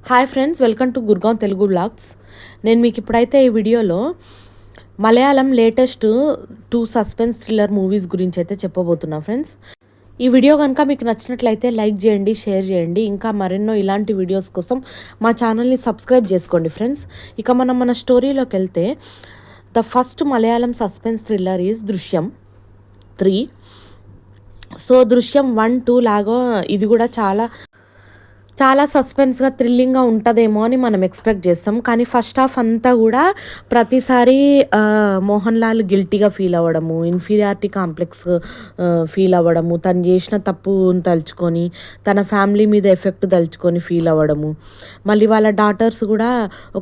Hi friends, welcome to Gurgaon Telugu vlogs. నేను మీకు ఇప్పుడైతే ఈ వీడియోలో Malayalam latest 2 suspense thriller movies గురించి అయితే చెప్పబోతున్నా ఫ్రెండ్స్. ఈ వీడియో కనుక మీకు నచ్చినట్లయితే లైక్ చేయండి, షేర్ చేయండి. ఇంకా మరెన్నో ఇలాంటి వీడియోస్ కోసం మా ఛానల్ని సబ్స్క్రైబ్ చేసుకోండి ఫ్రెండ్స్. ఇక మన స్టోరీలోకి వెళ్తే the first Malayalam suspense thriller is దృశ్యం 3. సో దృశ్యం 1, 2 లాగా ఇది కూడా చాలా సస్పెన్స్గా థ్రిల్లింగ్గా ఉంటుందేమో అని మనం ఎక్స్పెక్ట్ చేస్తాం. కానీ ఫస్ట్ హాఫ్ అంతా కూడా ప్రతిసారి మోహన్ లాల్ గిల్టీగా ఫీల్ అవ్వడము, ఇన్ఫీరియారిటీ కాంప్లెక్స్ ఫీల్ అవ్వడము, తను చేసిన తప్పుని తలుచుకొని తన ఫ్యామిలీ మీద ఎఫెక్ట్ తలుచుకొని ఫీల్ అవ్వడము, మళ్ళీ వాళ్ళ డాటర్స్ కూడా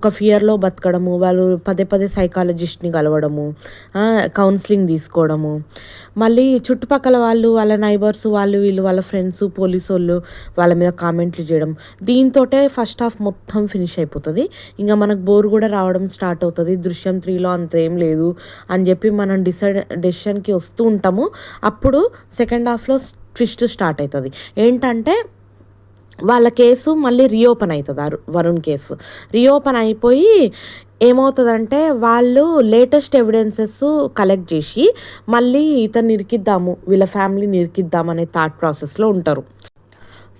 ఒక ఫియర్లో బతకడము, వాళ్ళు పదే పదే సైకాలజిస్ట్ని కలవడము, కౌన్సిలింగ్ తీసుకోవడము, మళ్ళీ చుట్టుపక్కల వాళ్ళు, వాళ్ళ నైబర్స్, వీళ్ళు వాళ్ళ ఫ్రెండ్స్, పోలీసు వాళ్ళు వాళ్ళ మీద కామెంట్లు చేయడం, దీంతో ఫస్ట్ హాఫ్ మొత్తం ఫినిష్ అయిపోతుంది. ఇంకా మనకు బోర్ కూడా రావడం స్టార్ట్ అవుతుంది. దృశ్యం 3లో అంత ఏం లేదు అని చెప్పి మనం డెసిషన్కి వస్తూ ఉంటాము. అప్పుడు సెకండ్ హాఫ్లో ట్విస్ట్ స్టార్ట్ అవుతుంది. ఏంటంటే వాళ్ళ కేసు మళ్ళీ రీఓపెన్ అవుతుంది. వరుణ్ కేసు రీఓపెన్ అయిపోయి ఏమవుతుందంటే వాళ్ళు లేటెస్ట్ ఎవిడెన్సెస్ కలెక్ట్ చేసి మళ్ళీ ఇతన్ని ఇరికిద్దాము, వీళ్ళ ఫ్యామిలీని ఇరికిద్దాం అనే థాట్ ప్రాసెస్లో ఉంటారు.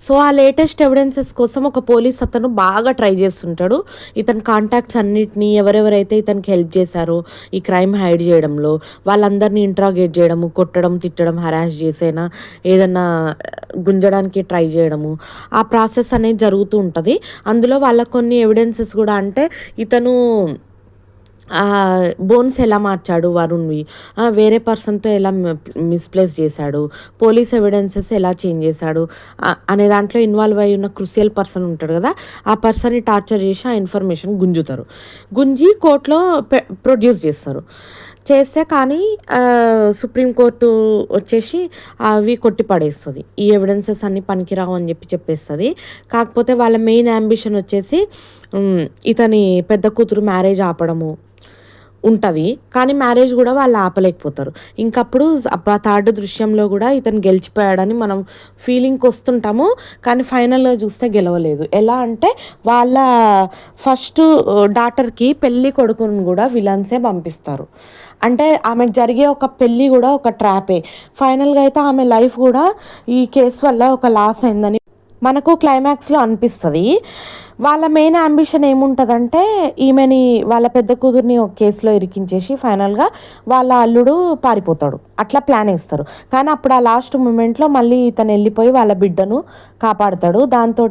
సో ఆ లేటెస్ట్ ఎవిడెన్సెస్ కోసం ఒక పోలీస్ అతను బాగా ట్రై చేస్తుంటాడు. ఇతని కాంటాక్ట్స్ అన్నిటినీ, ఎవరెవరైతే ఇతనికి హెల్ప్ చేశారో ఈ క్రైమ్ హైడ్ చేయడంలో, వాళ్ళందరినీ ఇంట్రాగేట్ చేయడము, కొట్టడం, తిట్టడం, హరాస్ చేసేనా ఏదన్నా గుంజడానికి ట్రై చేయడము, ఆ ప్రాసెస్ అనేది జరుగుతూ ఉంటుంది. అందులో వాళ్ళ కొన్ని ఎవిడెన్సెస్ కూడా, అంటే ఇతను బోన్స్ ఎలా మార్చాడు వరుణ్వి, వేరే పర్సన్తో ఎలా మిస్ప్లేస్ చేశాడు, పోలీస్ ఎవిడెన్సెస్ ఎలా చేంజ్ చేశాడు అనే దాంట్లో ఇన్వాల్వ్ అయి ఉన్న క్రూషియల్ పర్సన్ ఉంటాడు కదా, ఆ పర్సన్ని టార్చర్ చేసి ఆ ఇన్ఫర్మేషన్ గుంజి కోర్టులో ప్రొడ్యూస్ చేస్తే కానీ సుప్రీంకోర్టు వచ్చేసి అవి కొట్టి పడేస్తుంది. ఈ ఎవిడెన్సెస్ అన్నీ పనికిరావు అని చెప్పేస్తుంది. కాకపోతే వాళ్ళ మెయిన్ అంబిషన్ వచ్చేసి ఇతని పెద్ద కూతురు మ్యారేజ్ ఆపడము ఉంటుంది. కానీ మ్యారేజ్ కూడా వాళ్ళు ఆపలేకపోతారు. ఇంకప్పుడు థర్డ్ దృశ్యంలో కూడా ఇతను గెలిచిపోయాడని మనం ఫీలింగ్కి వస్తుంటాము. కానీ ఫైనల్గా చూస్తే గెలవలేదు. ఎలా అంటే వాళ్ళ ఫస్ట్ డాటర్కి పెళ్ళి కొడుకుని కూడా విలన్సే పంపిస్తారు. అంటే ఆమెకు జరిగే ఒక పెళ్ళి కూడా ఒక ట్రాపే. ఫైనల్గా అయితే ఆమె లైఫ్ కూడా ఈ కేసు వల్ల ఒక లాస్ అయిందని మనకు క్లైమాక్స్లో అనిపిస్తుంది. వాళ్ళ మెయిన్ అంబిషన్ ఏముంటుందంటే ఈమెని, వాళ్ళ పెద్ద కూతుర్ని ఒక కేసులో ఇరికించేసి ఫైనల్గా వాళ్ళ అల్లుడు పారిపోతాడు. అట్లా ప్లాన్ వేస్తారు. కానీ అప్పుడు ఆ లాస్ట్ మూమెంట్లో మళ్ళీ ఇతను వెళ్ళిపోయి వాళ్ళ బిడ్డను కాపాడుతాడు. దాంతో